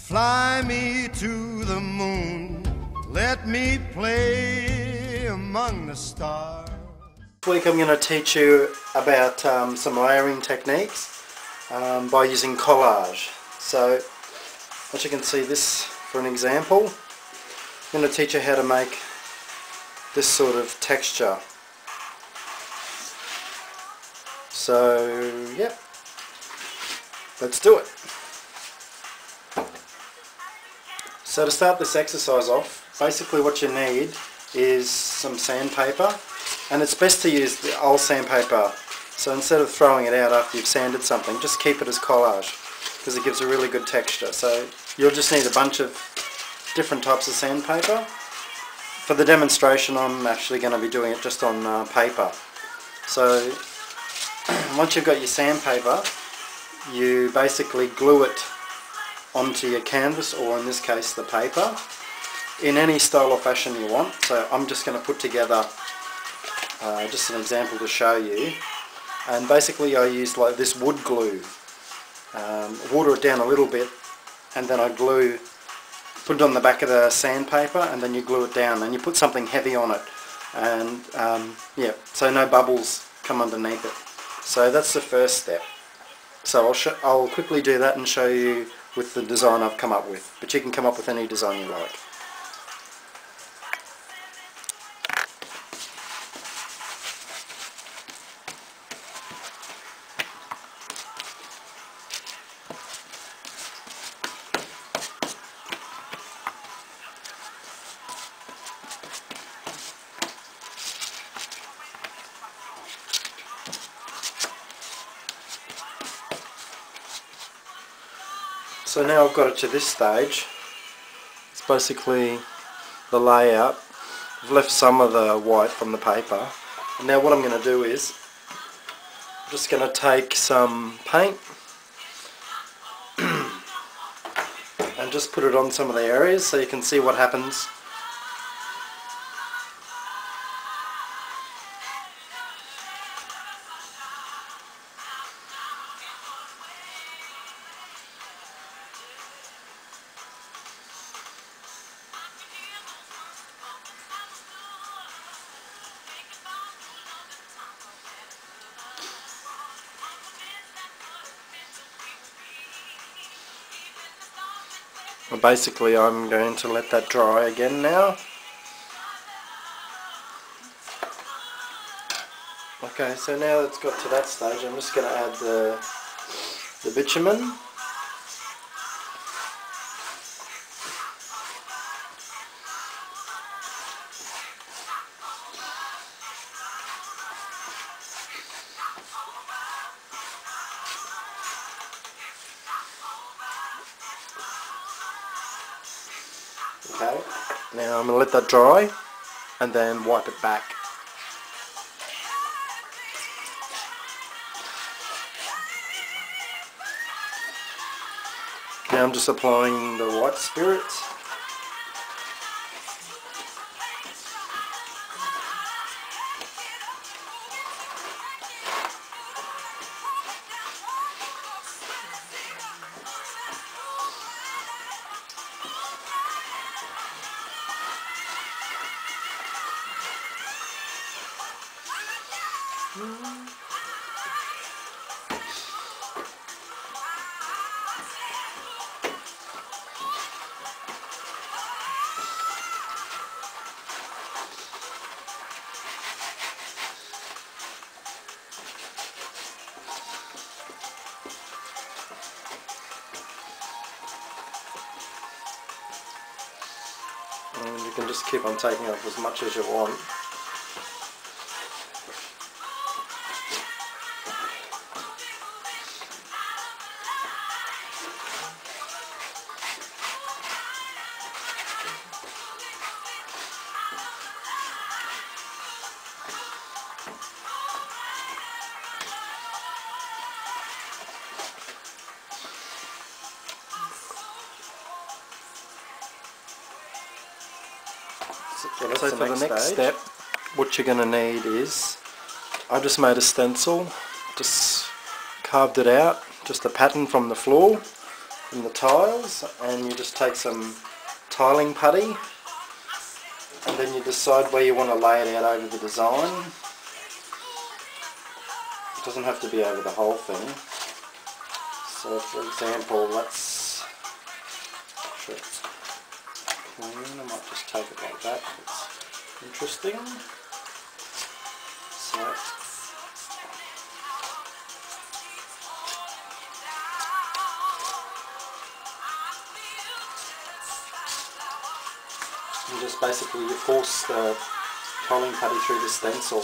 Fly me to the moon, let me play among the stars. This week I'm going to teach you about some layering techniques by using collage. So as you can see, this for an example, I'm going to teach you how to make this sort of texture. So yep, let's do it. So to start this exercise off, basically what you need is some sandpaper, and it's best to use the old sandpaper. So instead of throwing it out after you've sanded something, just keep it as collage because it gives a really good texture. So you'll just need a bunch of different types of sandpaper. For the demonstration I'm actually going to be doing it just on paper. So once you've got your sandpaper, you basically glue it onto your canvas, or in this case the paper, in any style or fashion you want. So I'm just going to put together just an example to show you, and basically I use like this wood glue, water it down a little bit, and then I glue, put it on the back of the sandpaper, and then you glue it down, and you put something heavy on it, and yeah, so no bubbles come underneath it. So that's the first step. So I'll quickly do that and show you with the design I've come up with, but you can come up with any design you like. So now I've got it to this stage. It's basically the layout. I've left some of the white from the paper. And now what I'm going to do is, I'm just going to take some paint and just put it on some of the areas so you can see what happens. Well, basically I'm going to let that dry again now. Okay, so now it's got to that stage, I'm just going to add the bitumen. Okay, now I'm going to let that dry and then wipe it back. Now I'm just applying the white spirits. And you can just keep on taking off as much as you want. So for the next step, what you're going to need is, I just made a stencil, just carved it out, just a pattern from the floor, from the tiles, and you just take some tiling putty, and then you decide where you want to lay it out over the design. It doesn't have to be over the whole thing. So for example, let's try it clean. I might just take it like that. It's interesting. So and just basically you force the tiling putty through the stencil.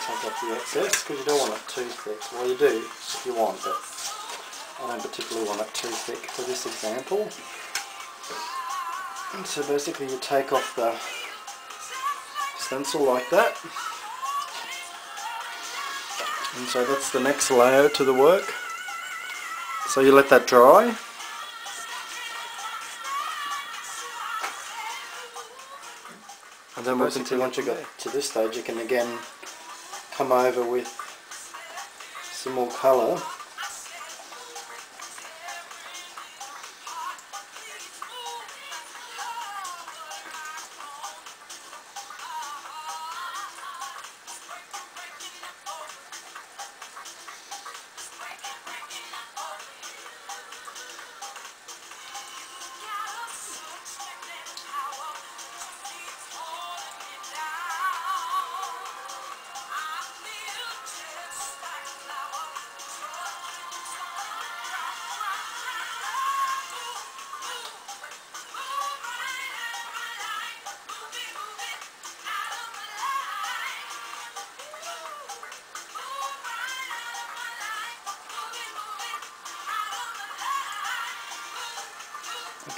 Take off the excess because you don't want it too thick. Well, you do if you want, but I don't particularly want it too thick for this example. And so basically you take off the stencil like that. And so that's the next layer to the work. So you let that dry. And then once you get to this stage, you can again come over with some more colour.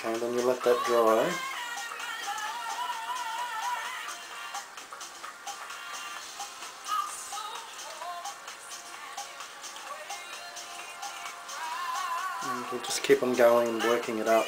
Okay, then you let that dry. And we'll just keep on going and working it up.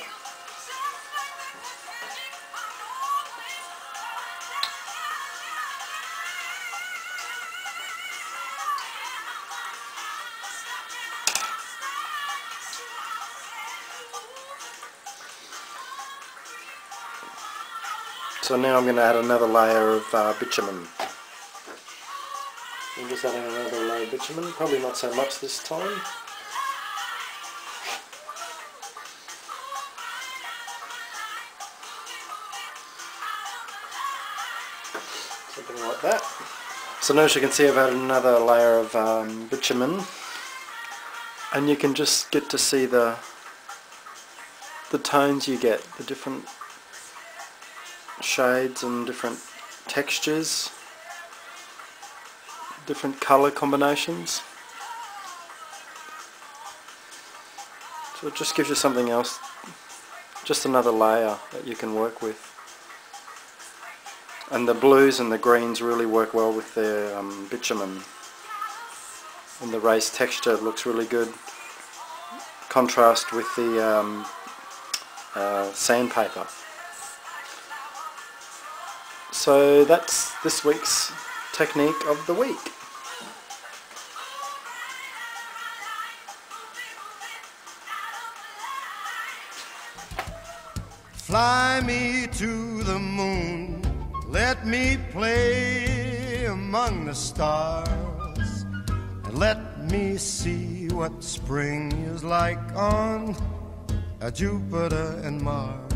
So now I'm going to add another layer of bitumen. I'm just adding another layer of bitumen, probably not so much this time. Something like that. So now as you can see, I've added another layer of bitumen, and you can just get to see the tones you get, the different shades and different textures, different colour combinations. So it just gives you something else, just another layer that you can work with. And the blues and the greens really work well with their bitumen. And the raised texture looks really good. Contrast with the sandpaper. So that's this week's technique of the week. Fly me to the moon, let me play among the stars, and let me see what spring is like on Jupiter and Mars.